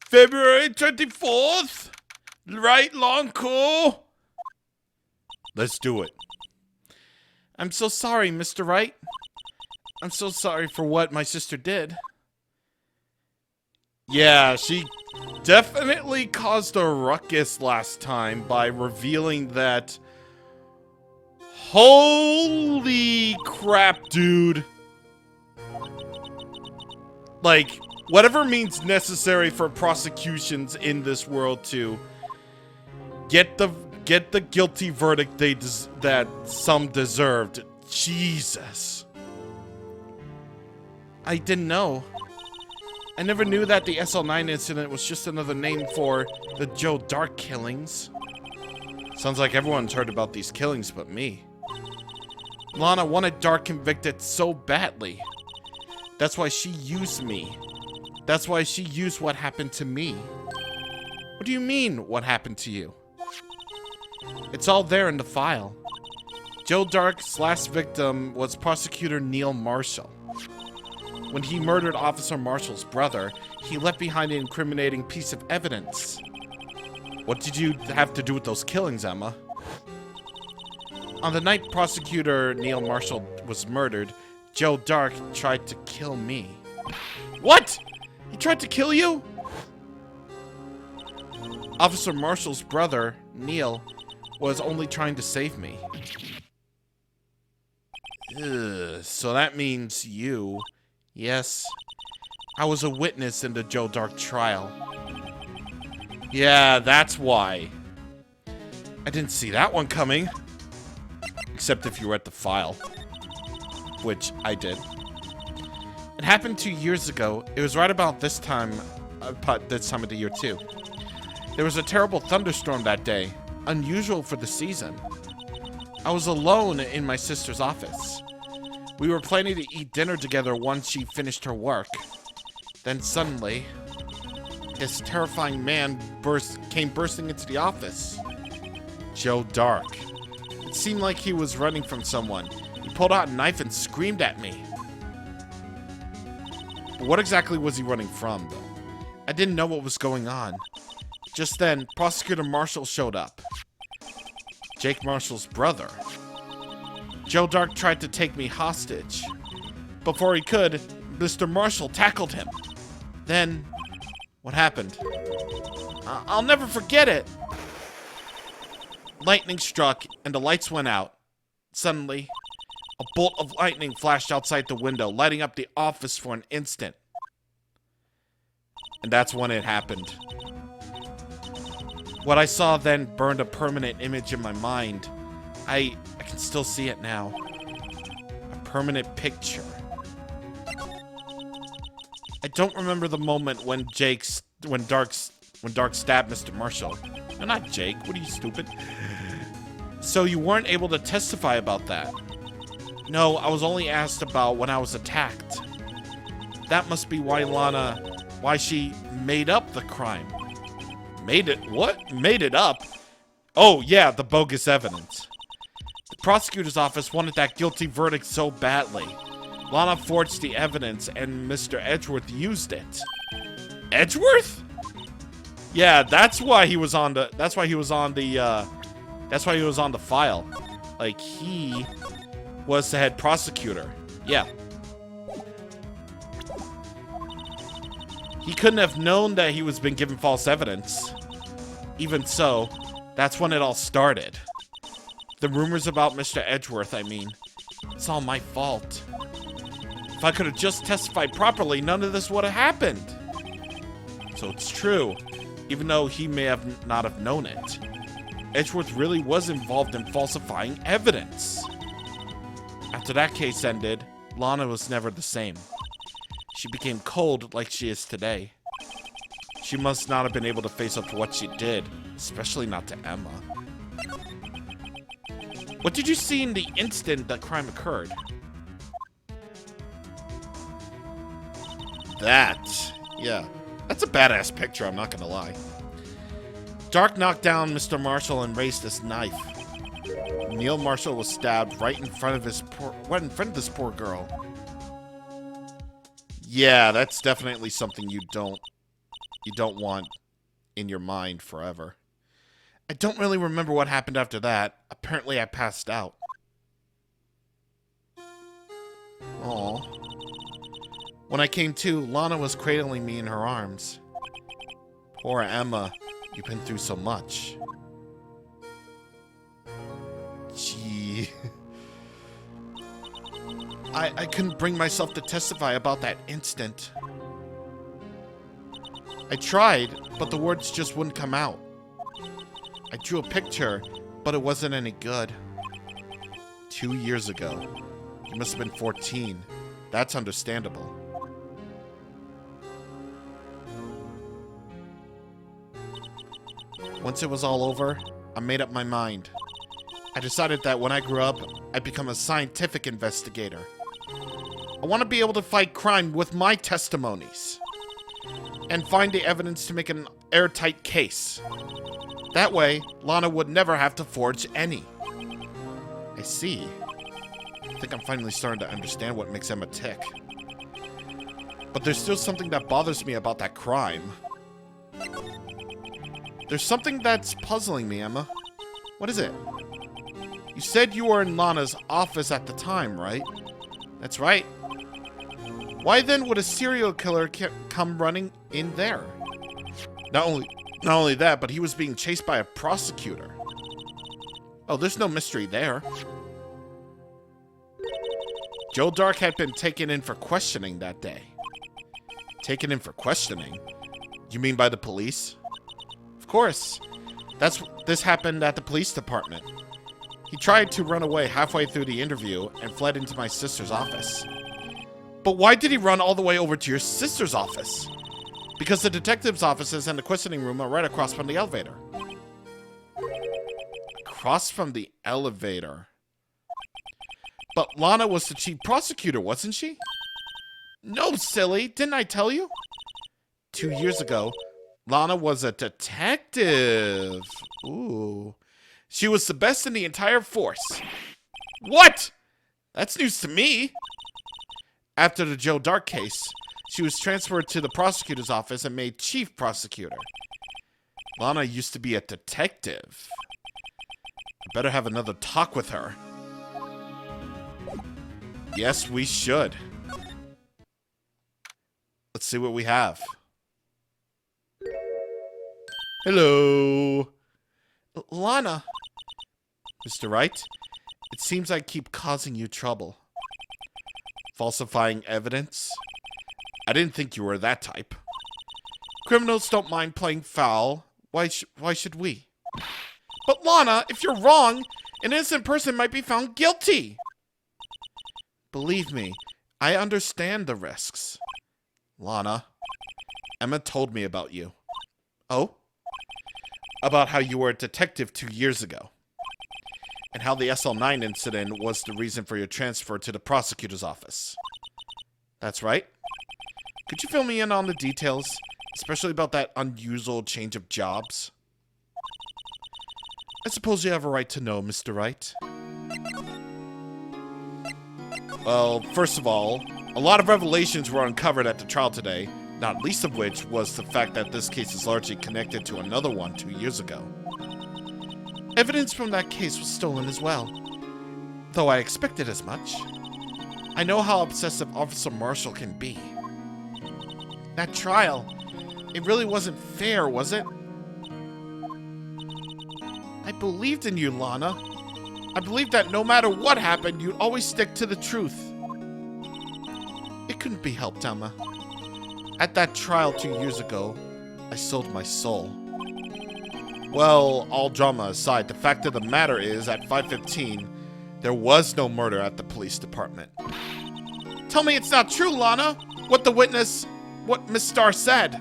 February 24th? Right, long cool? Let's do it. I'm so sorry, Mr. Wright. I'm so sorry for what my sister did. Yeah, she definitely caused a ruckus last time by revealing that... Holy crap, dude. Like, whatever means necessary for prosecutions in this world to get the guilty verdict that some deserved. Jesus. I didn't know. I never knew that the SL9 incident was just another name for the Joe Dark killings. Sounds like everyone's heard about these killings but me. Lana wanted Dark convicted so badly. That's why she used me. That's why she used what happened to me. What do you mean, what happened to you? It's all there in the file. Joe Dark's last victim was Prosecutor Neil Marshall. When he murdered Officer Marshall's brother, he left behind an incriminating piece of evidence. What did you have to do with those killings, Emma? On the night Prosecutor Neil Marshall was murdered, Joe Dark tried to kill me. What? He tried to kill you? Officer Marshall's brother, Neil, was only trying to save me. Ugh, so that means you... Yes, I was a witness in the Joe Dark trial. Yeah, that's why. I didn't see that one coming. Except if you read the file. Which I did. It happened 2 years ago. It was right about this time of the year too. There was a terrible thunderstorm that day. Unusual for the season. I was alone in my sister's office. We were planning to eat dinner together once she finished her work. Then suddenly, this terrifying man came bursting into the office. Joe Dark. It seemed like he was running from someone. He pulled out a knife and screamed at me. But what exactly was he running from, though? I didn't know what was going on. Just then, Prosecutor Marshall showed up. Jake Marshall's brother. Joe Dark tried to take me hostage. Before he could, Mr. Marshall tackled him. Then, what happened? I'll never forget it. Lightning struck and the lights went out. Suddenly, a bolt of lightning flashed outside the window, lighting up the office for an instant. And that's when it happened. What I saw then burned a permanent image in my mind. I can still see it now. A permanent picture. I don't remember the moment when Dark stabbed Mr. Marshall. No, not Jake. What are you, stupid? So you weren't able to testify about that? No, I was only asked about when I was attacked. That must be why she made up the crime. Made it? What? Made it up? Oh, yeah, the bogus evidence. The prosecutor's office wanted that guilty verdict so badly. Lana forged the evidence and Mr. Edgeworth used it. Edgeworth? Yeah, that's why he was on the file. Like, he was the head prosecutor. Yeah. He couldn't have known that he was being given false evidence. Even so, that's when it all started. The rumors about Mr. Edgeworth, I mean. It's all my fault. If I could have just testified properly, none of this would have happened. So it's true, even though he may have not have known it. Edgeworth really was involved in falsifying evidence. After that case ended, Lana was never the same. She became cold like she is today. She must not have been able to face up to what she did, especially not to Emma. What did you see in the instant that crime occurred? Yeah, that's a badass picture, I'm not gonna lie. Dark knocked down Mr. Marshall and raised his knife. Neil Marshall was stabbed right in front of this poor girl. Yeah, that's definitely something you don't you don't want in your mind forever. I don't really remember what happened after that. Apparently I passed out. Aw. When I came to, Lana was cradling me in her arms. Poor Emma, you've been through so much. Gee. I couldn't bring myself to testify about that instant. I tried, but the words just wouldn't come out. I drew a picture, but it wasn't any good. 2 years ago. You must have been 14. That's understandable. Once it was all over, I made up my mind. I decided that when I grew up, I'd become a scientific investigator. I want to be able to fight crime with my testimonies. And find the evidence to make an airtight case. That way, Lana would never have to forge any. I see. I think I'm finally starting to understand what makes Emma tick. But there's still something that bothers me about that crime. There's something that's puzzling me, Emma. What is it? You said you were in Lana's office at the time, right? That's right. Why then would a serial killer come running in there? Not only that, but he was being chased by a prosecutor. Oh, there's no mystery there. Joe Dark had been taken in for questioning that day. Taken in for questioning? You mean by the police? Of course. This happened at the police department. He tried to run away halfway through the interview and fled into my sister's office. But why did he run all the way over to your sister's office? Because the detective's offices and the questioning room are right across from the elevator. Across from the elevator. But Lana was the chief prosecutor, wasn't she? No, silly. Didn't I tell you? 2 years ago, Lana was a detective. Ooh. She was the best in the entire force. What? That's news to me. After the Joe Dark case, she was transferred to the prosecutor's office and made chief prosecutor. Lana used to be a detective. I better have another talk with her. Yes, we should. Let's see what we have. Hello. Lana. Mr. Wright, it seems I keep causing you trouble. Falsifying evidence? I didn't think you were that type. Criminals don't mind playing foul. Why should we? But Lana, if you're wrong, an innocent person might be found guilty. Believe me, I understand the risks. Lana, Emma told me about you. Oh? About how you were a detective 2 years ago. And how the SL9 incident was the reason for your transfer to the prosecutor's office. That's right. Could you fill me in on the details, especially about that unusual change of jobs? I suppose you have a right to know, Mr. Wright. Well, first of all, a lot of revelations were uncovered at the trial today, not least of which was the fact that this case is largely connected to another one 2 years ago. Evidence from that case was stolen as well, though I expected as much. I know how obsessive Officer Marshall can be. That trial, it really wasn't fair, was it? I believed in you, Lana. I believed that no matter what happened, you'd always stick to the truth. It couldn't be helped, Emma. At that trial 2 years ago, I sold my soul. Well, all drama aside, the fact of the matter is, at 5:15, there was no murder at the police department. Tell me it's not true, Lana! What Miss Starr said.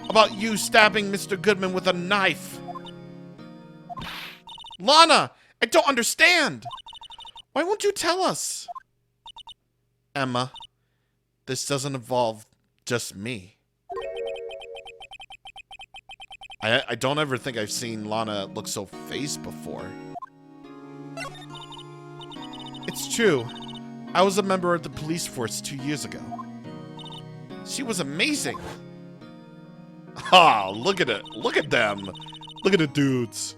About you stabbing Mr. Goodman with a knife. Lana, I don't understand! Why won't you tell us? Emma, this doesn't involve just me. I don't ever think I've seen Lana look so fazed before. It's true. I was a member of the police force 2 years ago. She was amazing. Ah, look at it. Look at them. Look at the dudes.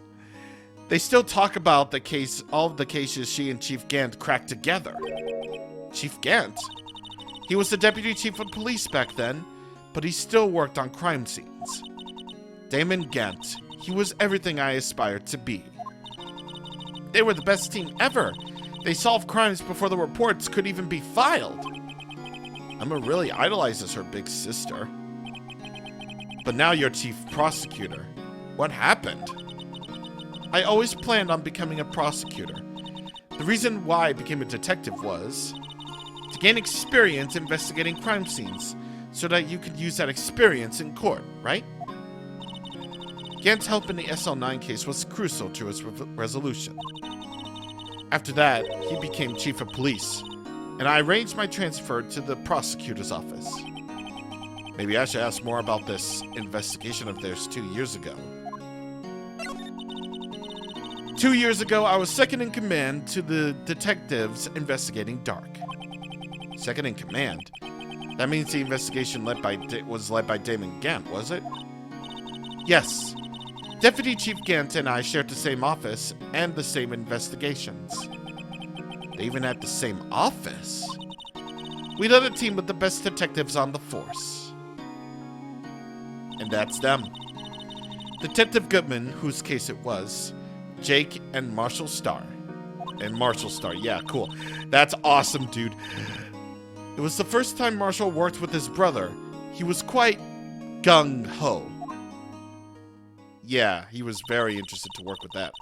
They still talk about the case, all of the cases she and Chief Gant cracked together. Chief Gant? He was the deputy chief of police back then, but he still worked on crime scenes. Damon Gant, he was everything I aspired to be. They were the best team ever. They solved crimes before the reports could even be filed. Emma really idolizes her big sister. But now you're chief prosecutor. What happened? I always planned on becoming a prosecutor. The reason why I became a detective was to gain experience investigating crime scenes so that you could use that experience in court, right? Gant's help in the SL9 case was crucial to its resolution. After that, he became chief of police, and I arranged my transfer to the prosecutor's office. Maybe I should ask more about this investigation of theirs 2 years ago. 2 years ago, I was second in command to the detectives investigating Dark. Second in command? That means the investigation was led by Damon Gant, was it? Yes. Deputy Chief Gant and I shared the same office and the same investigations. They even had the same office. We led a team with the best detectives on the force. And that's them. Detective Goodman, whose case it was, Jake and Marshall Starr. Yeah, cool. That's awesome, dude. It was the first time Marshall worked with his brother. He was quite gung-ho. Yeah, he was very interested to work with that.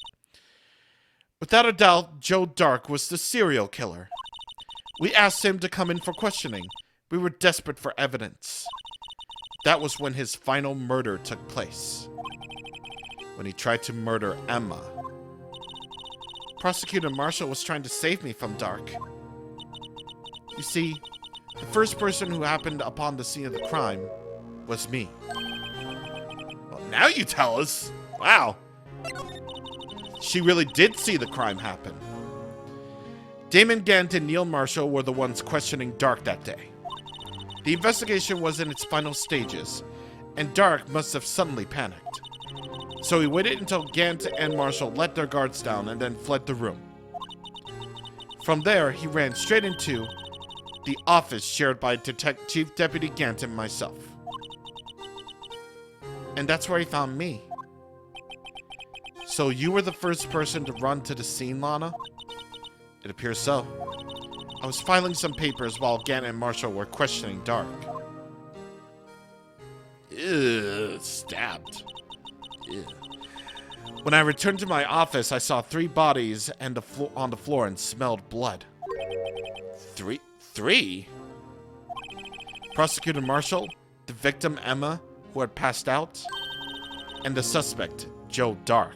Without a doubt, Joe Dark was the serial killer. We asked him to come in for questioning. We were desperate for evidence. That was when his final murder took place. When he tried to murder Emma. Prosecutor Marshall was trying to save me from Dark. You see, the first person who happened upon the scene of the crime was me. Well, now you tell us. Wow. She really did see the crime happen. Damon Gant and Neil Marshall were the ones questioning Dark that day. The investigation was in its final stages, and Dark must have suddenly panicked. So he waited until Gant and Marshall let their guards down and then fled the room. From there, he ran straight into the office shared by Chief Deputy Gant and myself. And that's where he found me. So you were the first person to run to the scene, Lana? It appears so. I was filing some papers while Gant and Marshall were questioning Dark. Ew, stabbed. Ew. When I returned to my office, I saw 3 bodies and on the floor and smelled blood. Three? Prosecutor Marshall, the victim Emma, who had passed out, and the suspect, Joe Dark.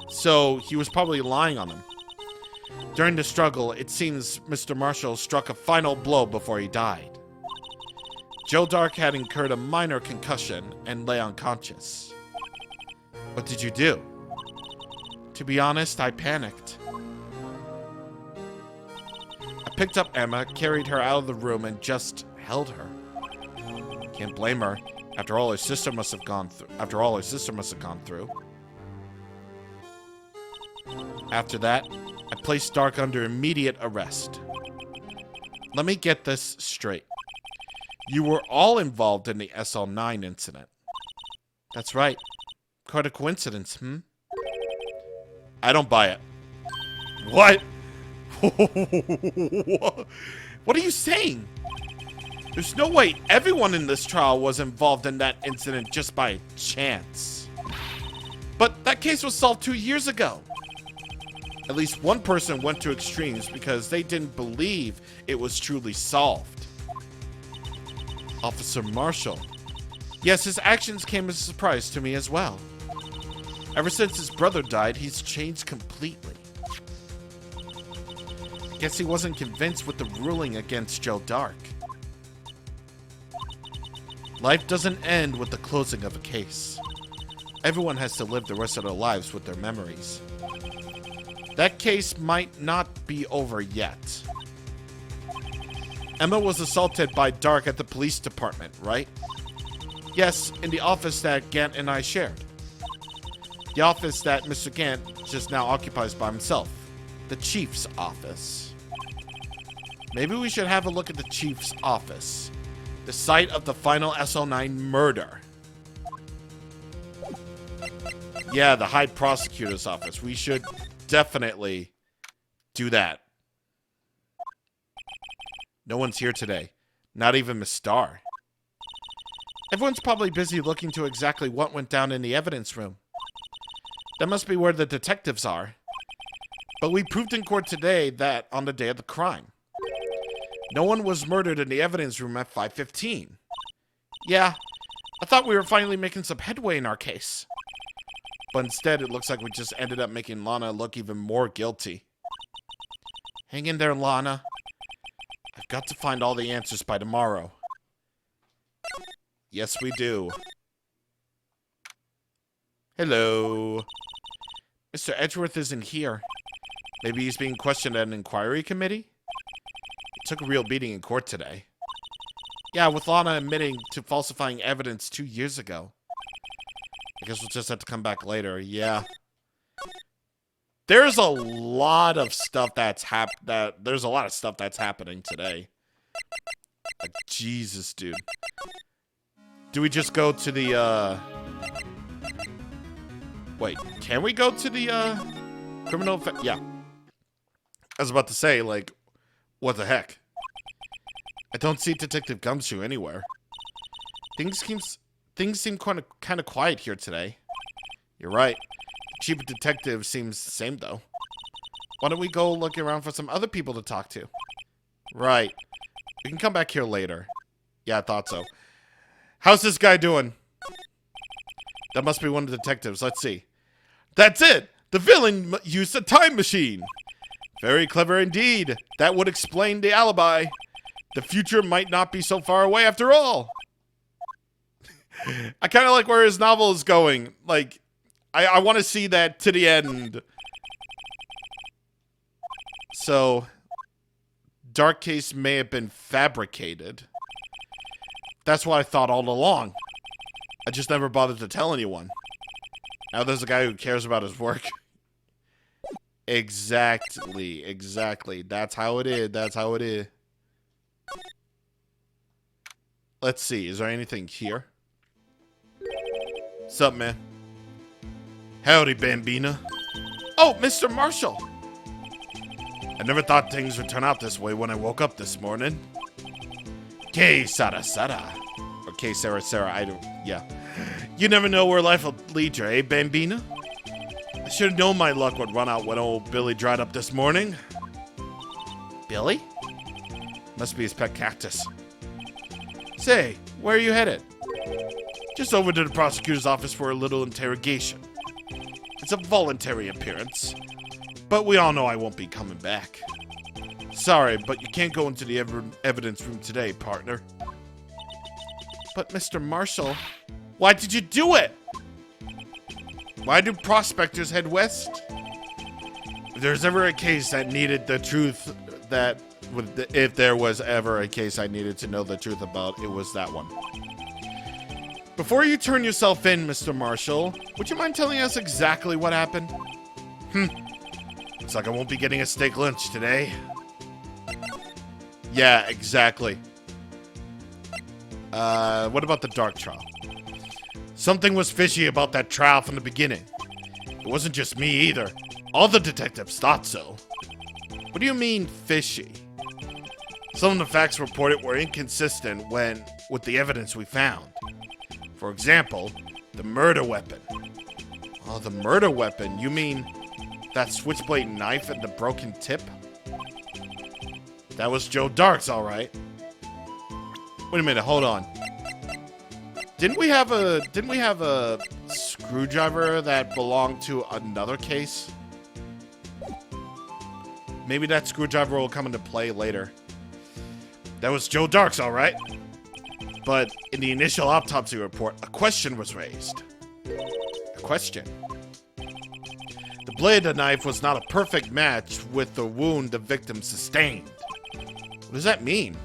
So he was probably lying on him. During the struggle, it seems Mr. Marshall struck a final blow before he died. Joe Dark had incurred a minor concussion and lay unconscious. What did you do? To be honest, I panicked. I picked up Emma, carried her out of the room, and just held her. Can't blame her. After all, her sister must have gone through. After that, I placed Dark under immediate arrest. Let me get this straight. You were all involved in the SL9 incident. That's right. Quite a coincidence, I don't buy it. What? What are you saying? There's no way everyone in this trial was involved in that incident just by chance. But that case was solved 2 years ago. At least one person went to extremes because they didn't believe it was truly solved. Officer Marshall. Yes, his actions came as a surprise to me as well. Ever since his brother died, he's changed completely. Guess he wasn't convinced with the ruling against Joe Dark. Life doesn't end with the closing of a case. Everyone has to live the rest of their lives with their memories. That case might not be over yet. Emma was assaulted by Dark at the police department, right? Yes, in the office that Gant and I shared. The office that Mr. Gant just now occupies by himself. The Chief's office. Maybe we should have a look at the Chief's office. The site of the final SL9 murder. Yeah, the High Prosecutor's office. We should definitely do that. No one's here today. Not even Miss Starr. Everyone's probably busy looking to exactly what went down in the evidence room. That must be where the detectives are. But we proved in court today that on the day of the crime, no one was murdered in the evidence room at 5:15. Yeah, I thought we were finally making some headway in our case. But instead, it looks like we just ended up making Lana look even more guilty. Hang in there, Lana. I've got to find all the answers by tomorrow. Yes, we do. Hello. Mr. Edgeworth isn't here. Maybe he's being questioned at an inquiry committee? He took a real beating in court today. Yeah, with Lana admitting to falsifying evidence 2 years ago. I guess we'll just have to come back later. Yeah. There's a lot of stuff that's there's a lot of stuff that's happening today. Like, Jesus, dude. Do we just go to the, Wait, can we go to the, criminal... Yeah. I was about to say, like, what the heck? I don't see Detective Gumshoe anywhere. Things seem kind of quiet here today. You're right. The chief detective seems the same, though. Why don't we go look around for some other people to talk to? Right. We can come back here later. Yeah, I thought so. How's this guy doing? That must be one of the detectives. Let's see. That's it! The villain used a time machine! Very clever indeed. That would explain the alibi. The future might not be so far away after all. I kind of like where his novel is going. Like, I want to see that to the end. So, Dark Case may have been fabricated. That's what I thought all along. I just never bothered to tell anyone. Now there's a guy who cares about his work. Exactly. That's how it is. Let's see. Is there anything here? What's up, man? Howdy, Bambina. Oh, Mr. Marshall. I never thought things would turn out this way when I woke up this morning. Que Sara Sara. Or Que Sara Sara, I don't... Yeah. You never know where life will lead you, eh, Bambina? I should have known my luck would run out when old Billy dried up this morning. Billy? Must be his pet cactus. Say, where are you headed? Just over to the prosecutor's office for a little interrogation. It's a voluntary appearance. But we all know I won't be coming back. Sorry, but you can't go into the evidence room today, partner. But Mr. Marshall, why did you do it? Why do prospectors head west? If there's ever a case that needed the truth, if there was ever a case I needed to know the truth about, it was that one. Before you turn yourself in, Mr. Marshall, would you mind telling us exactly what happened? Looks like I won't be getting a steak lunch today. Yeah, exactly. What about the Dark trial? Something was fishy about that trial from the beginning. It wasn't just me either. All the detectives thought so. What do you mean, fishy? Some of the facts reported were inconsistent with the evidence we found. For example, the murder weapon. Oh, the murder weapon? You mean that switchblade knife and the broken tip? That was Joe Dark's, all right. Wait a minute, hold on. Didn't we have a screwdriver that belonged to another case? Maybe that screwdriver will come into play later. That was Joe Dark's, all right. But in the initial autopsy report, a question was raised. A question? The blade of the knife was not a perfect match with the wound the victim sustained. What does that mean?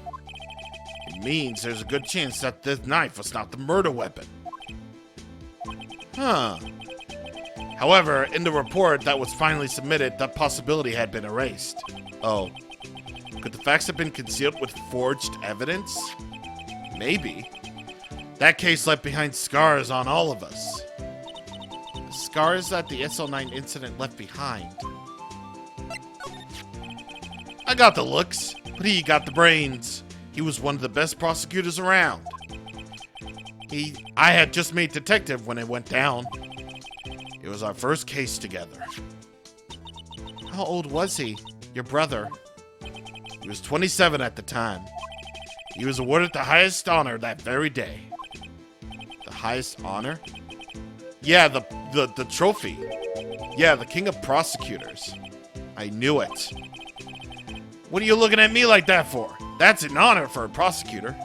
means there's a good chance that this knife was not the murder weapon. Huh. However, in the report that was finally submitted, that possibility had been erased. Oh. Could the facts have been concealed with forged evidence? Maybe. That case left behind scars on all of us. The scars that the SL9 incident left behind. I got the looks, but he got the brains. He was one of the best prosecutors around. I had just made detective when it went down. It was our first case together. How old was he, your brother? He was 27 at the time. He was awarded the highest honor that very day. The highest honor? Yeah, the trophy. Yeah, the king of prosecutors. I knew it. What are you looking at me like that for? That's an honor for a prosecutor.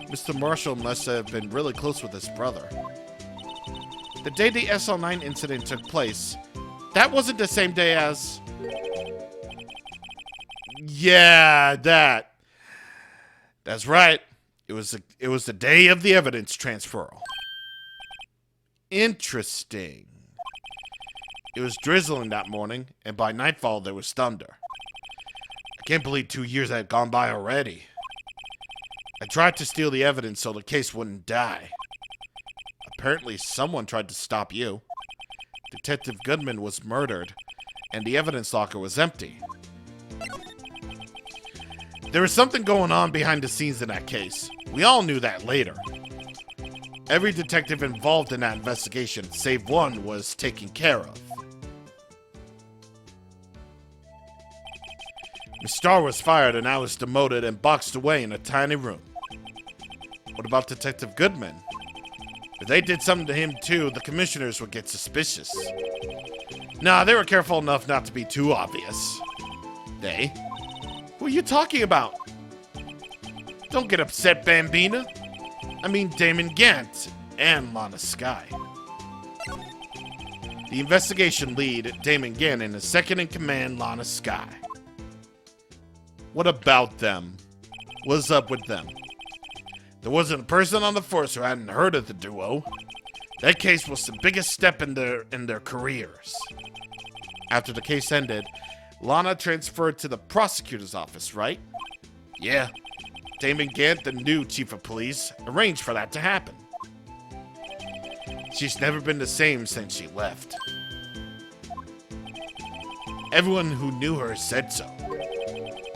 Mr. Marshall must have been really close with his brother. The day the SL9 incident took place, that wasn't the same day as... Yeah, that. That's right. It was the day of the evidence transferal. Interesting. It was drizzling that morning, and by nightfall there was thunder. I can't believe 2 years had gone by already. I tried to steal the evidence so the case wouldn't die. Apparently someone tried to stop you. Detective Goodman was murdered, and the evidence locker was empty. There was something going on behind the scenes in that case. We all knew that later. Every detective involved in that investigation, save one, was taken care of. Miss Starr was fired and I was demoted and boxed away in a tiny room. What about Detective Goodman? If they did something to him too, the commissioners would get suspicious. Nah, they were careful enough not to be too obvious. They? Who are you talking about? Don't get upset, Bambina. I mean Damon Gant and Lana Skye. The investigation lead, Damon Gant, and his second-in-command, Lana Skye. What about them? What's up with them? There wasn't a person on the force who hadn't heard of the duo. That case was the biggest step in their careers. After the case ended, Lana transferred to the prosecutor's office, right? Yeah. Damon Gant, the new chief of police, arranged for that to happen. She's never been the same since she left. Everyone who knew her said so.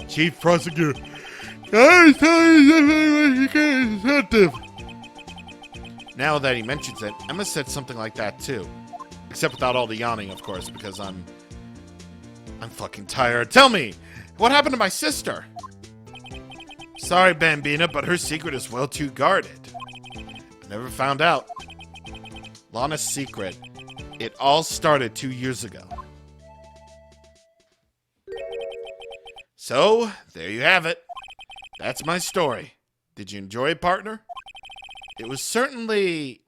Chief prosecutor. Now that he mentions it, Emma said something like that too. Except without all the yawning, of course, because I'm fucking tired. Tell me, what happened to my sister? Sorry, Bambina, but her secret is well too guarded. I never found out. Lana's secret. It all started 2 years ago. So, there you have it. That's my story. Did you enjoy it, partner? It was certainly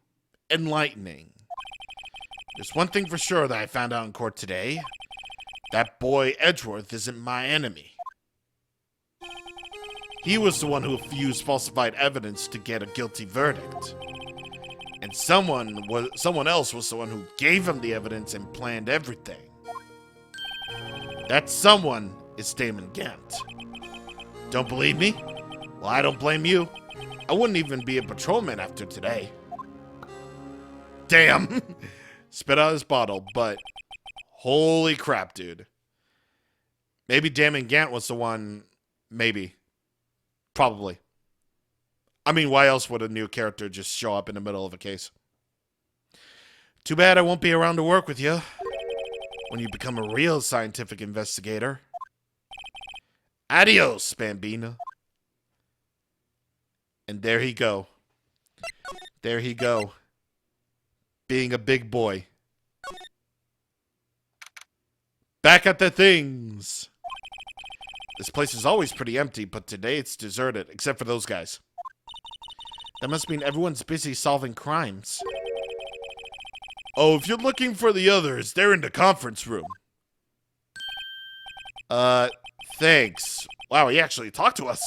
enlightening. There's one thing for sure that I found out in court today. That boy Edgeworth isn't my enemy. He was the one who used falsified evidence to get a guilty verdict. And someone else was the one who gave him the evidence and planned everything. That someone is Damon Gant. Don't believe me? Well, I don't blame you. I wouldn't even be a patrolman after today. Damn! Spit out his bottle, but holy crap, dude. Maybe Damon Gant was the one. Maybe. Probably. I mean, why else would a new character just show up in the middle of a case? Too bad I won't be around to work with you when you become a real scientific investigator. Adios, Bambina. And there he go. There he go. Being a big boy. Back at the things. This place is always pretty empty, but today it's deserted, except for those guys. That must mean everyone's busy solving crimes. Oh, if you're looking for the others, they're in the conference room. Thanks. Wow, he actually talked to us.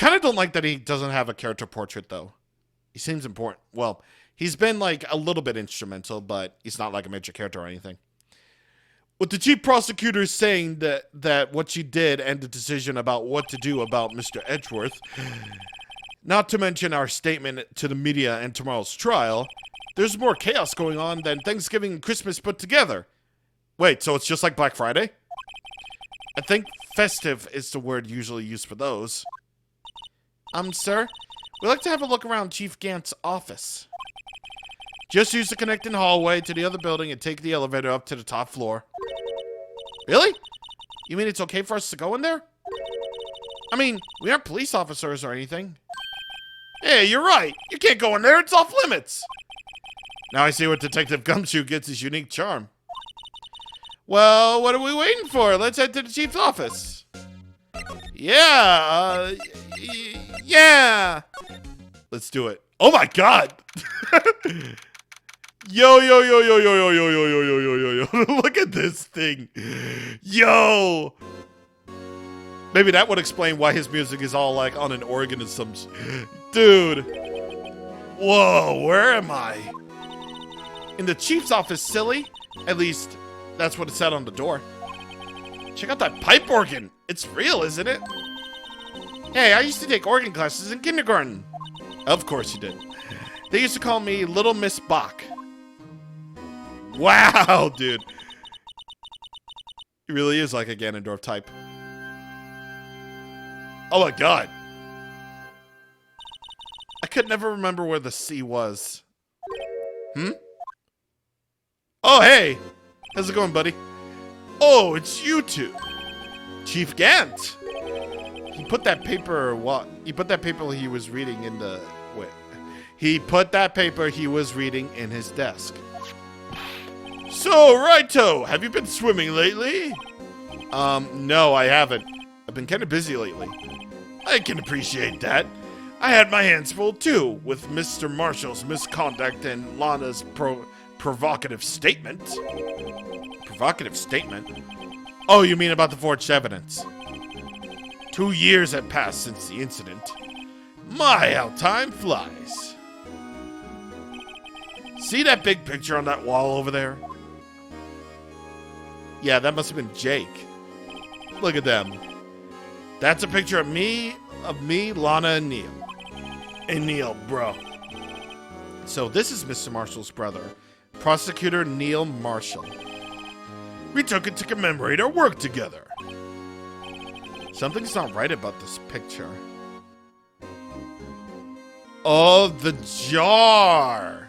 kind of don't like that he doesn't have a character portrait, though. He seems important. Well, he's been, like, a little bit instrumental, but he's not, like, a major character or anything. With the chief prosecutor saying that what she did and the decision about what to do about Mr. Edgeworth, not to mention our statement to the media and tomorrow's trial, there's more chaos going on than Thanksgiving and Christmas put together. Wait, so it's just like Black Friday? I think festive is the word usually used for those. Sir, we'd like to have a look around Chief Gant's office. Just use the connecting hallway to the other building and take the elevator up to the top floor. Really? You mean it's okay for us to go in there? I mean, we aren't police officers or anything. Hey, you're right. You can't go in there. It's off limits. Now I see what Detective Gumshoe gets his unique charm. Well, what are we waiting for? Let's head to the chief's office. Yeah, yeah. Let's do it. Oh my god. Yo, yo, yo, yo, yo, yo, yo, yo, yo, yo, yo, yo, yo. Look at this thing. Yo. Maybe that would explain why his music is all like on an organ and some... Dude. Whoa, where am I? In the chief's office, silly. At least, that's what it said on the door. Check out that pipe organ. It's real, isn't it? Hey, I used to take organ classes in kindergarten. Of course you did. They used to call me Little Miss Bach. Wow, dude. He really is like a Ganondorf type. Oh my god. I could never remember where the C was. Oh, hey. How's it going, buddy? Oh, it's you two. Chief Gant. He put that paper, he put that paper he was reading in the... Wait. He put that paper he was reading in his desk. So, Righto, have you been swimming lately? No, I haven't. I've been kind of busy lately. I can appreciate that. I had my hands full, too, with Mr. Marshall's misconduct and Lana's provocative statement. Provocative statement? Oh, you mean about the forged evidence? 2 years have passed since the incident. My, how time flies. See that big picture on that wall over there? Yeah, that must have been Jake. Look at them. That's a picture of me, Lana, and Neil. And Neil, bro. So this is Mr. Marshall's brother, Prosecutor Neil Marshall. We took it to commemorate our work together. Something's not right about this picture. Oh, the jar!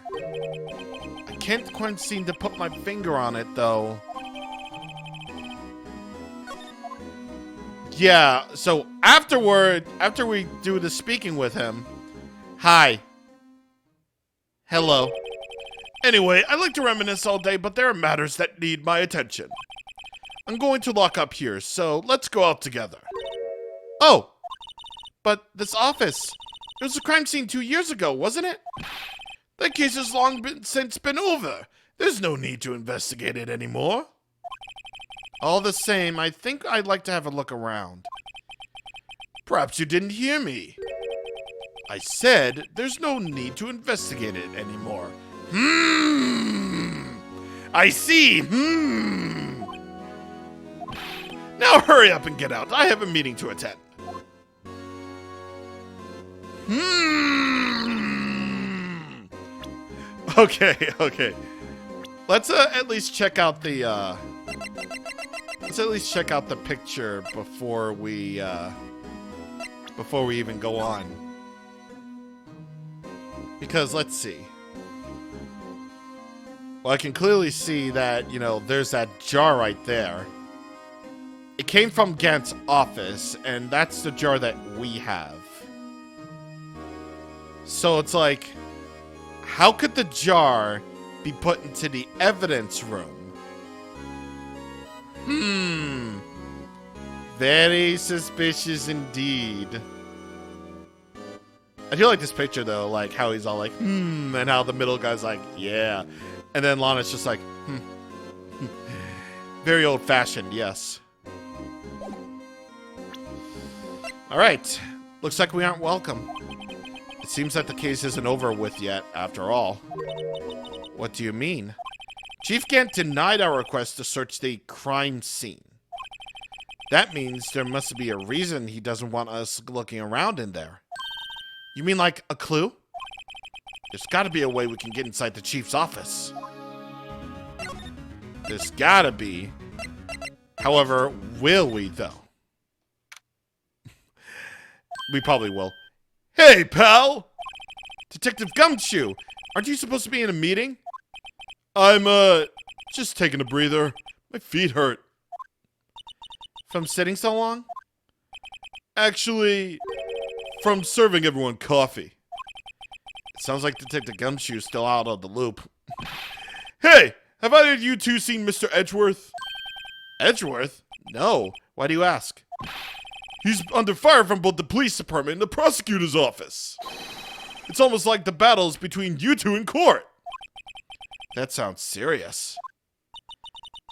I can't quite seem to put my finger on it, though. Yeah, so after we do the speaking with him... Hi. Hello. Anyway, I like to reminisce all day, but there are matters that need my attention. I'm going to lock up here, so let's go out together. Oh! But this office... It was a crime scene 2 years ago, wasn't it? That case has since been over. There's no need to investigate it anymore. All the same, I think I'd like to have a look around. Perhaps you didn't hear me. I said there's no need to investigate it anymore. I see. Now hurry up and get out. I have a meeting to attend. Okay. Let's at least check out the picture before we even go on. Because let's see. Well, I can clearly see that, you know, there's that jar right there. It came from Gant's office, and that's the jar that we have. So it's like, how could the jar be put into the evidence room? Very suspicious indeed. I do like this picture though, like how he's all like, and how the middle guy's like, yeah. And then Lana's just like, Very old-fashioned, yes. Alright. Looks like we aren't welcome. It seems that the case isn't over with yet, after all. What do you mean? Chief Gant denied our request to search the crime scene. That means there must be a reason he doesn't want us looking around in there. You mean like a clue? There's gotta be a way we can get inside the chief's office. There's gotta be. However, will we though? We probably will. Hey, pal! Detective Gumshoe, aren't you supposed to be in a meeting? I'm, just taking a breather. My feet hurt. From sitting so long? Actually, from serving everyone coffee. It sounds like Detective Gumshoe's still out of the loop. Hey, have either of you two seen Mr. Edgeworth? Edgeworth? No. Why do you ask? He's under fire from both the police department and the prosecutor's office. It's almost like the battles between you two in court. That sounds serious.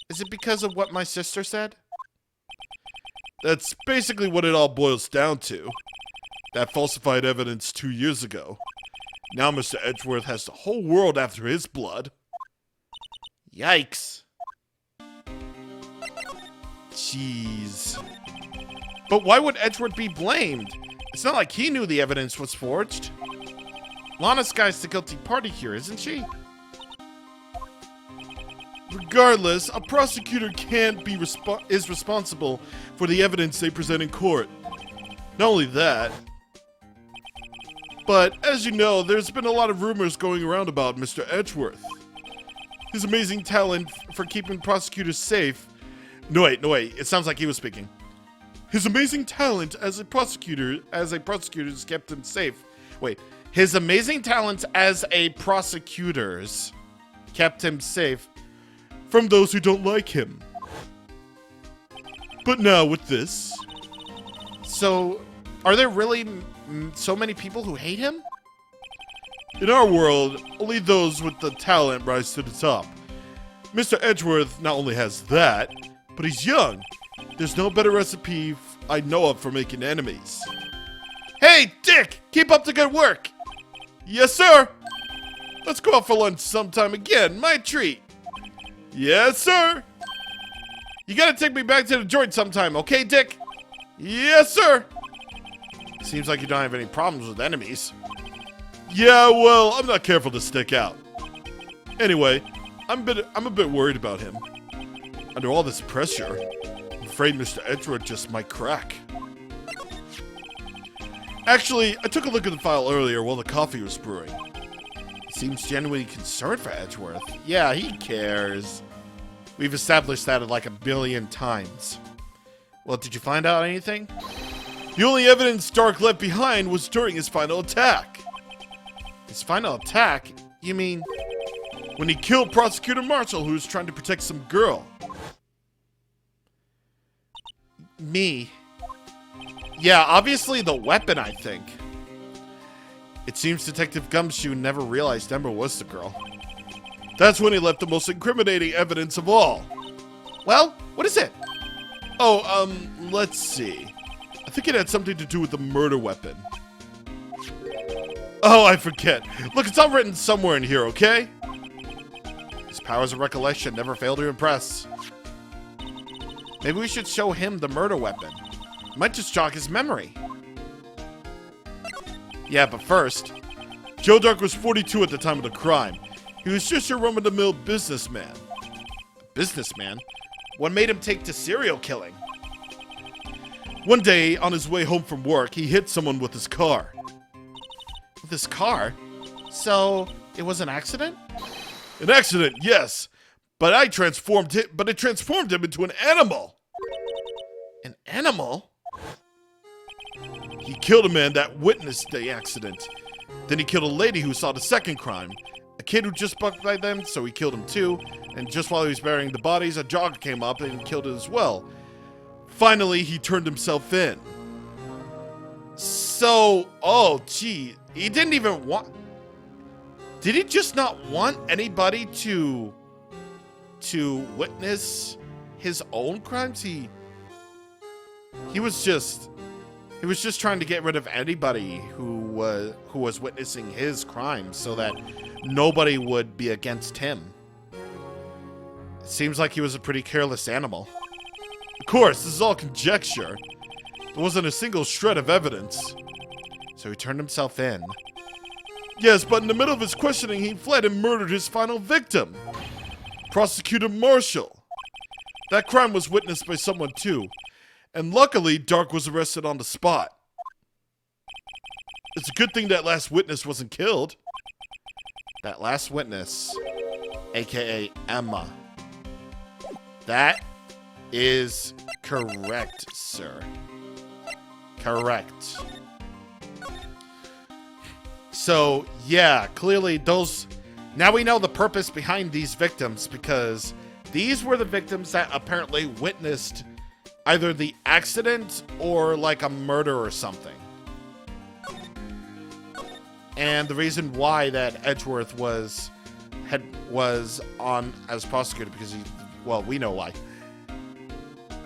Is it because of what my sister said? That's basically what it all boils down to. That falsified evidence 2 years ago. Now Mr. Edgeworth has the whole world after his blood. Yikes. Jeez. But why would Edgeworth be blamed? It's not like he knew the evidence was forged. Lana Sky's the guilty party here, isn't she? Regardless, a prosecutor can't be is responsible for the evidence they present in court. Not only that, but as you know, there's been a lot of rumors going around about Mr. Edgeworth. His amazing talent for keeping prosecutors safe. No wait, it sounds like he was speaking. His amazing talent as a prosecutor has kept him safe. Wait, his amazing talent as a prosecutor's kept him safe from those who don't like him. But now with this. So, are there really so many people who hate him? In our world, only those with the talent rise to the top. Mr. Edgeworth not only has that, but he's young. There's no better recipe I know of for making enemies. Hey, Dick! Keep up the good work! Yes, sir! Let's go out for lunch sometime again. My treat. Yes, sir! You gotta take me back to the joint sometime, okay, Dick? Yes, sir! Seems like you don't have any problems with enemies. Yeah, well, I'm not careful to stick out. Anyway, I'm a bit worried about him. Under all this pressure, I'm afraid Mr. Edgeworth just might crack. Actually, I took a look at the file earlier while the coffee was brewing. He seems genuinely concerned for Edgeworth. Yeah, he cares. We've established that like 1 billion times. Well, did you find out anything? The only evidence Stark left behind was during his final attack. His final attack? You mean when he killed Prosecutor Marshall, who was trying to protect some girl? Me. Yeah, obviously the weapon, I think. It seems Detective Gumshoe never realized Ember was the girl. That's when he left the most incriminating evidence of all. Well, what is it? Oh, let's see. I think it had something to do with the murder weapon. Oh, I forget. Look, it's all written somewhere in here, okay? His powers of recollection never fail to impress. Maybe we should show him the murder weapon. It might just jog his memory. Yeah, but first, Joe Dark was 42 at the time of the crime. He was just your run-of-the-mill businessman. Businessman? What made him take to serial killing? One day, on his way home from work, he hit someone with his car. With his car? So, it was an accident? An accident, yes. But it transformed him into an animal. An animal? He killed a man that witnessed the accident. Then he killed a lady who saw the second crime. A kid who just bucked by them, so he killed him too. And just while he was burying the bodies, a jogger came up and killed it as well. Finally, he turned himself in. So, oh gee, he didn't even want... Did he just not want anybody to witness his own crimes? He was just... He was just trying to get rid of anybody who was witnessing his crimes so that nobody would be against him. It seems like he was a pretty careless animal. Of course, this is all conjecture. There wasn't a single shred of evidence. So he turned himself in. Yes, but in the middle of his questioning, he fled and murdered his final victim. Prosecutor Marshall. That crime was witnessed by someone too. And luckily, Dark was arrested on the spot. It's a good thing that last witness wasn't killed. That last witness, aka Emma. That is correct, sir. Correct. So, yeah, clearly those... Now we know the purpose behind these victims, because these were the victims that apparently witnessed either the accident or like a murder or something. And the reason why that Edgeworth was on as prosecutor, because he... Well, we know why.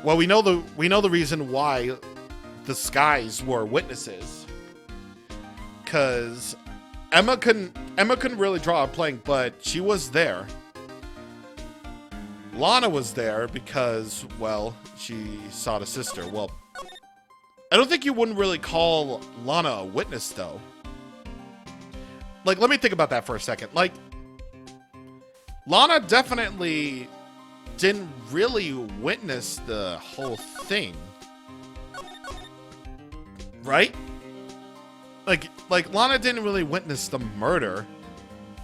Well, we know the reason why the Skies were witnesses. Because Emma couldn't really draw a blank, but she was there. Lana was there because, well, she saw the sister. Well, I don't think you wouldn't really call Lana a witness, though. Like, let me think about that for a second. Like, Lana definitely didn't really witness the whole thing. Right? Like Lana didn't really witness the murder.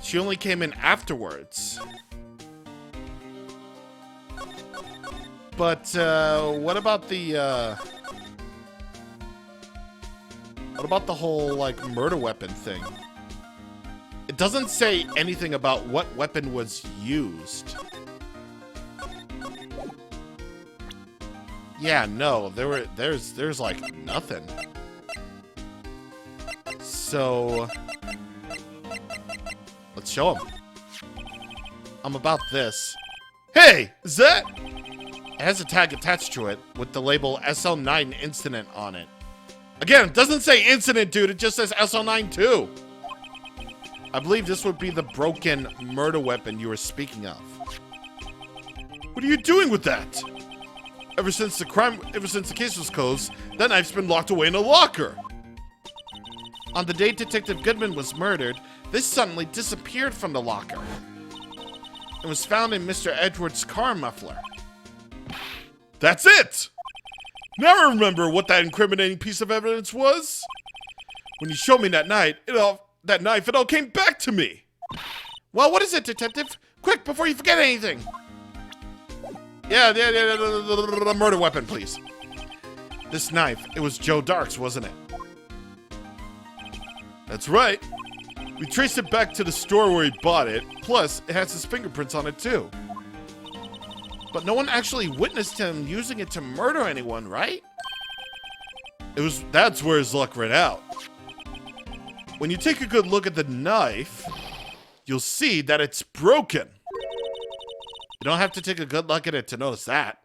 She only came in afterwards. But what about the whole like murder weapon thing? It doesn't say anything about what weapon was used. Yeah, no, there's like nothing. So let's show him. I'm about this. Hey, is that? It has a tag attached to it with the label SL9 Incident on it. Again, it doesn't say incident, dude. It just says SL9 too. I believe this would be the broken murder weapon you were speaking of. What are you doing with that? Ever since the case was closed, that knife's been locked away in a locker. On the day Detective Goodman was murdered, this suddenly disappeared from the locker. It was found in Mr. Edwards' car muffler. That's it! Now I remember what that incriminating piece of evidence was. When you showed me that knife, it all came back to me. Well, what is it, Detective? Quick, before you forget anything. Yeah, the murder weapon, please. This knife, it was Joe Dark's, wasn't it? That's right. We traced it back to the store where he bought it, plus it has his fingerprints on it too. But no one actually witnessed him using it to murder anyone, right? That's where his luck ran out. When you take a good look at the knife, you'll see that it's broken. You don't have to take a good look at it to notice that.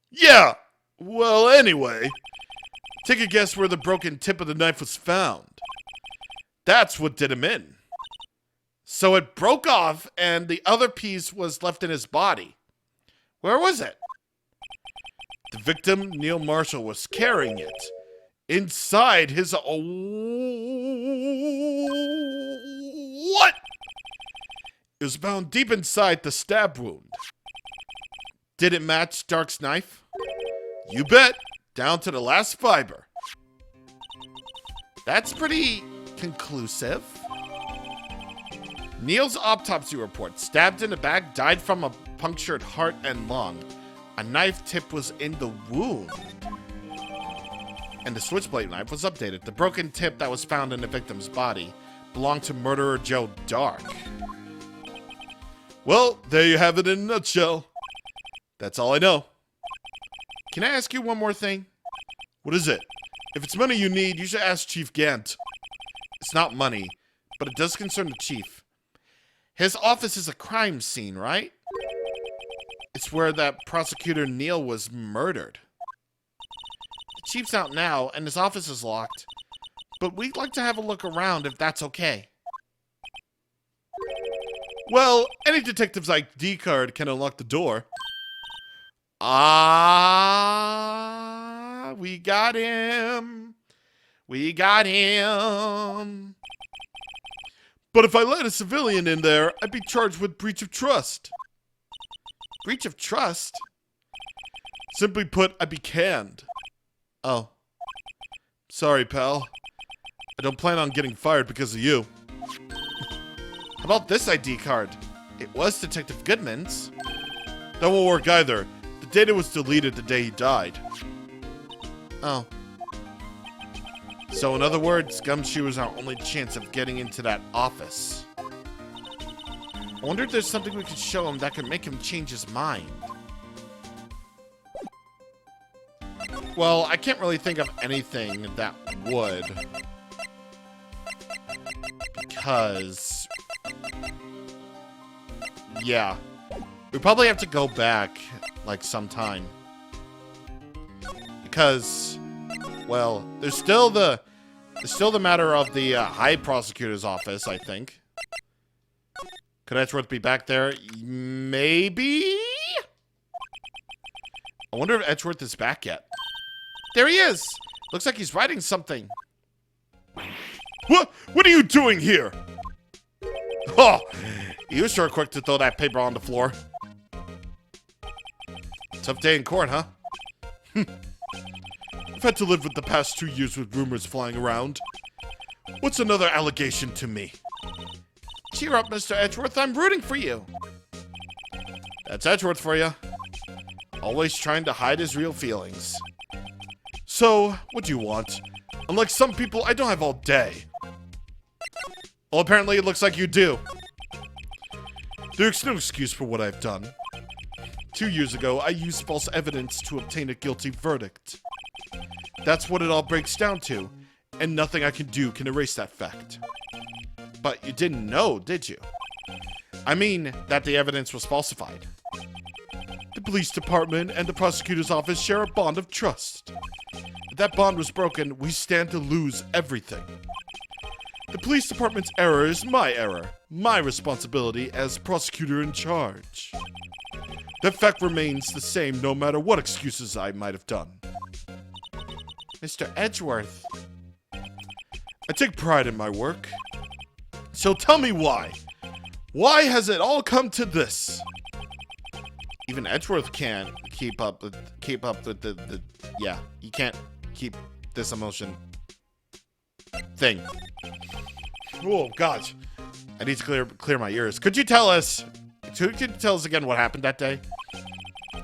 Yeah! Well, anyway, take a guess where the broken tip of the knife was found. That's what did him in. So it broke off and the other piece was left in his body. Where was it? The victim, Neil Marshall, was carrying it inside his... What? It was found deep inside the stab wound. Did it match Dark's knife? You bet. Down to the last fiber. That's pretty conclusive. Neil's autopsy report. Stabbed in the back, died from a punctured heart and lung. A knife tip was in the wound. And the switchblade knife was updated. The broken tip that was found in the victim's body belonged to murderer Joe Dark. Well, there you have it in a nutshell. That's all I know. Can I ask you one more thing? What is it? If it's money you need, you should ask Chief Gant. It's not money, but it does concern the chief. His office is a crime scene, right? It's where that prosecutor Neil was murdered. The Chief's out now, and his office is locked. But we'd like to have a look around if that's okay. Well, any detective's ID card can unlock the door. Ah, we got him. We got him. But if I let a civilian in there, I'd be charged with breach of trust. Breach of trust? Simply put, I'd be canned. Oh. Sorry, pal. I don't plan on getting fired because of you. How about this ID card? It was Detective Goodman's. That won't work either. The data was deleted the day he died. Oh. So in other words, Gumshoe is our only chance of getting into that office. I wonder if there's something we could show him that could make him change his mind. Well, I can't really think of anything that would. Because... yeah. We probably have to go back, like, sometime. Because... well, there's still the matter of the High Prosecutor's Office, I think. Could Edgeworth be back there? Maybe? I wonder if Edgeworth is back yet. There he is! Looks like he's writing something. What are you doing here? Oh, you were sure quick to throw that paper on the floor. Tough day in court, huh? I've had to live with the past 2 years with rumors flying around. What's another allegation to me? Cheer up, Mr. Edgeworth. I'm rooting for you. That's Edgeworth for you. Always trying to hide his real feelings. So, what do you want? Unlike some people, I don't have all day. Well, apparently it looks like you do. There's no excuse for what I've done. 2 years ago, I used false evidence to obtain a guilty verdict. That's what it all breaks down to, and nothing I can do can erase that fact. But you didn't know, did you? I mean, that the evidence was falsified. The police department and the prosecutor's office share a bond of trust. If that bond was broken, we stand to lose everything. The police department's error is my error, my responsibility as prosecutor in charge. That fact remains the same no matter what excuses I might have done. Mr. Edgeworth. I take pride in my work. So tell me why. Why has it all come to this? Even Edgeworth can't keep up with the yeah, you can't keep this emotion thing. Oh gosh. I need to clear my ears. Could you tell us again what happened that day?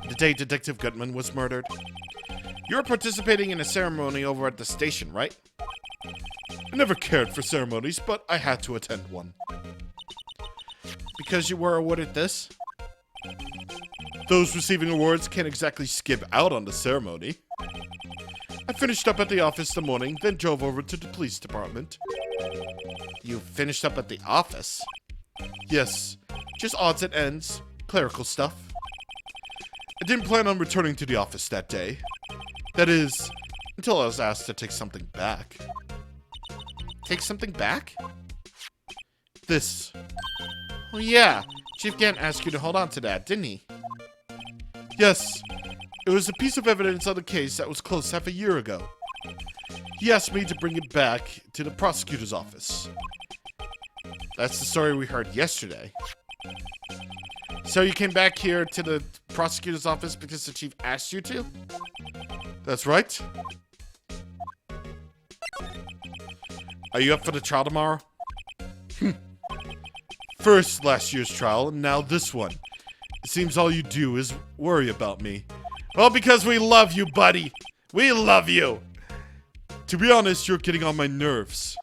The day Detective Goodman was murdered. You were participating in a ceremony over at the station, right? I never cared for ceremonies, but I had to attend one. Because you were awarded this? Those receiving awards can't exactly skip out on the ceremony. I finished up at the office the morning, then drove over to the police department. You finished up at the office? Yes, just odds and ends, clerical stuff. I didn't plan on returning to the office that day. That is, until I was asked to take something back. Take something back? This. Oh yeah, Chief Gant asked you to hold on to that, didn't he? Yes, it was a piece of evidence on the case that was closed half a year ago. He asked me to bring it back to the prosecutor's office. That's the story we heard yesterday. So you came back here to the prosecutor's office because the chief asked you to? That's right. Are you up for the trial tomorrow? First last year's trial, and now this one. It seems all you do is worry about me. Well, because we love you, buddy. We love you. To be honest, you're getting on my nerves.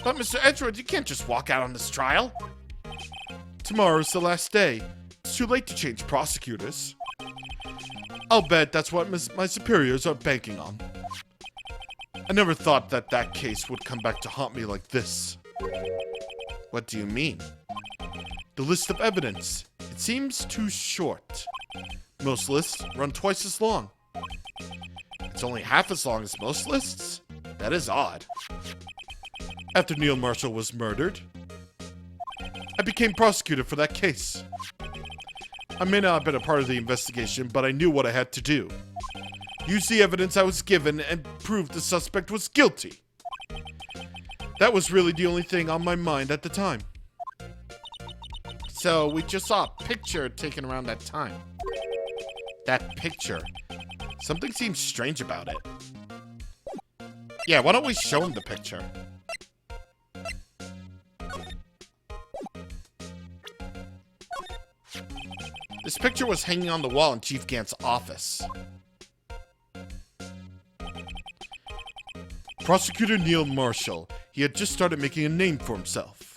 But Mr. Edgeworth, you can't just walk out on this trial. Tomorrow's the last day. It's too late to change prosecutors. I'll bet that's what my superiors are banking on. I never thought that case would come back to haunt me like this. What do you mean? The list of evidence. It seems too short. Most lists run twice as long. It's only half as long as most lists? That is odd. After Neil Marshall was murdered, I became prosecutor for that case. I may not have been a part of the investigation, but I knew what I had to do. Use the evidence I was given and prove the suspect was guilty. That was really the only thing on my mind at the time. So we just saw a picture taken around that time. That picture. Something seems strange about it. Yeah, why don't we show him the picture? This picture was hanging on the wall in Chief Gant's office. Prosecutor Neil Marshall. He had just started making a name for himself.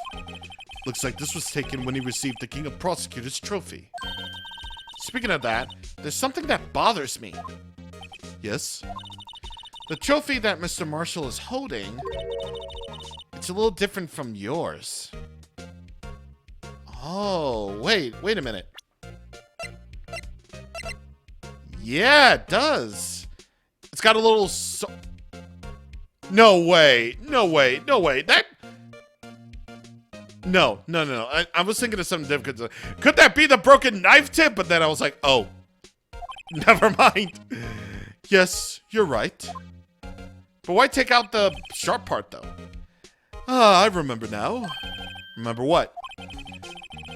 Looks like this was taken when he received the King of Prosecutors trophy. Speaking of that, there's something that bothers me. Yes? The trophy that Mr. Marshall is holding, it's a little different from yours. Oh, wait a minute. Yeah, it does. It's got a little No way. That... No. I was thinking of something different. Could that be the broken knife tip? But then I was like, oh. Never mind. Yes, you're right. But why take out the sharp part, though? I remember now. Remember what?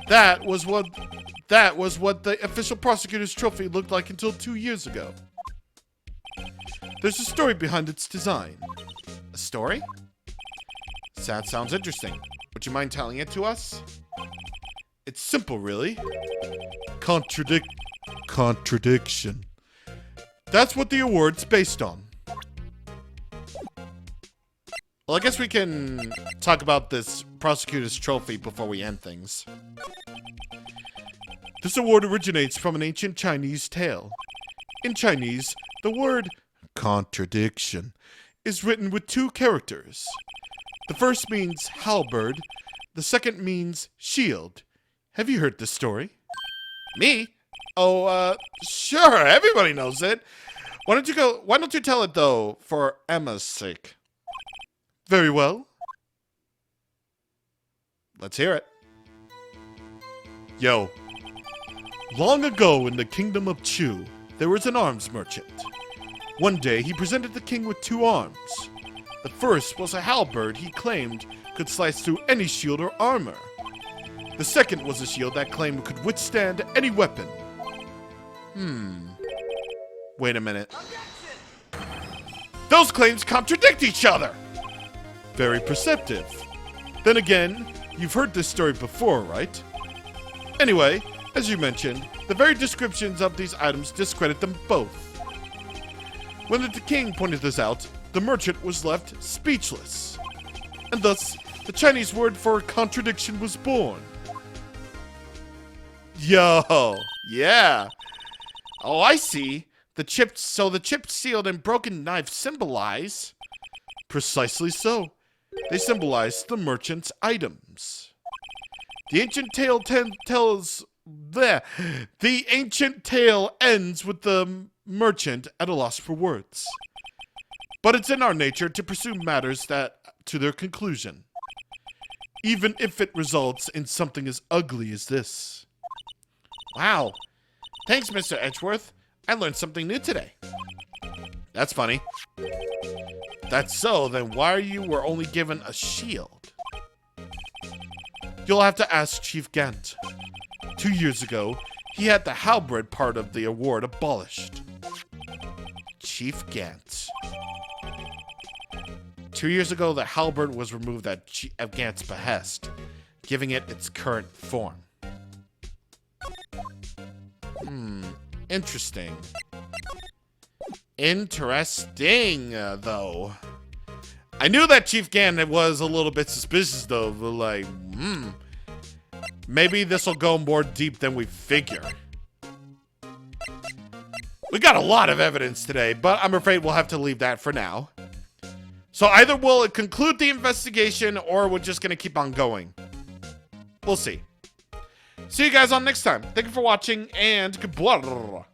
That was what the official prosecutor's trophy looked like until 2 years ago. There's a story behind its design. A story? That sounds interesting. Would you mind telling it to us? It's simple, really. Contradiction. That's what the award's based on. Well, I guess we can talk about this prosecutor's trophy before we end things. This award originates from an ancient Chinese tale. In Chinese, the word contradiction is written with 2 characters. The first means halberd, the second means shield. Have you heard this story? Me? Oh, sure, everybody knows it. Why don't you tell it, though, for Emma's sake? Very well. Let's hear it. Yo. Long ago in the kingdom of Chu, there was an arms merchant. One day, he presented the king with 2 arms. The first was a halberd he claimed could slice through any shield or armor. The second was a shield that claimed could withstand any weapon. Wait a minute. Those claims contradict each other! Very perceptive. Then again, you've heard this story before, right? Anyway, as you mentioned, the very descriptions of these items discredit them both. When the king pointed this out, the merchant was left speechless. And thus, the Chinese word for contradiction was born. Yo, yeah. Oh, I see. The chipped sealed and broken knife symbolize... Precisely so. They symbolize the merchant's items. The ancient tale The ancient tale ends with the merchant at a loss for words. But it's in our nature to pursue matters to their conclusion, even if it results in something as ugly as this. Wow. Thanks, Mr. Edgeworth. I learned something new today. That's funny. That's so, then why were only given a shield? You'll have to ask Chief Gant. 2 years ago, he had the halberd part of the award abolished. Chief Gant. 2 years ago, the halberd was removed at Gant's behest, giving it its current form. Interesting. Interesting, though. I knew that Chief Gant was a little bit suspicious, though. But like, maybe this will go more deep than we figure. We got a lot of evidence today, but I'm afraid we'll have to leave that for now. So either we'll conclude the investigation, or we're just gonna keep on going. We'll see. See you guys on next time. Thank you for watching, and goodbye.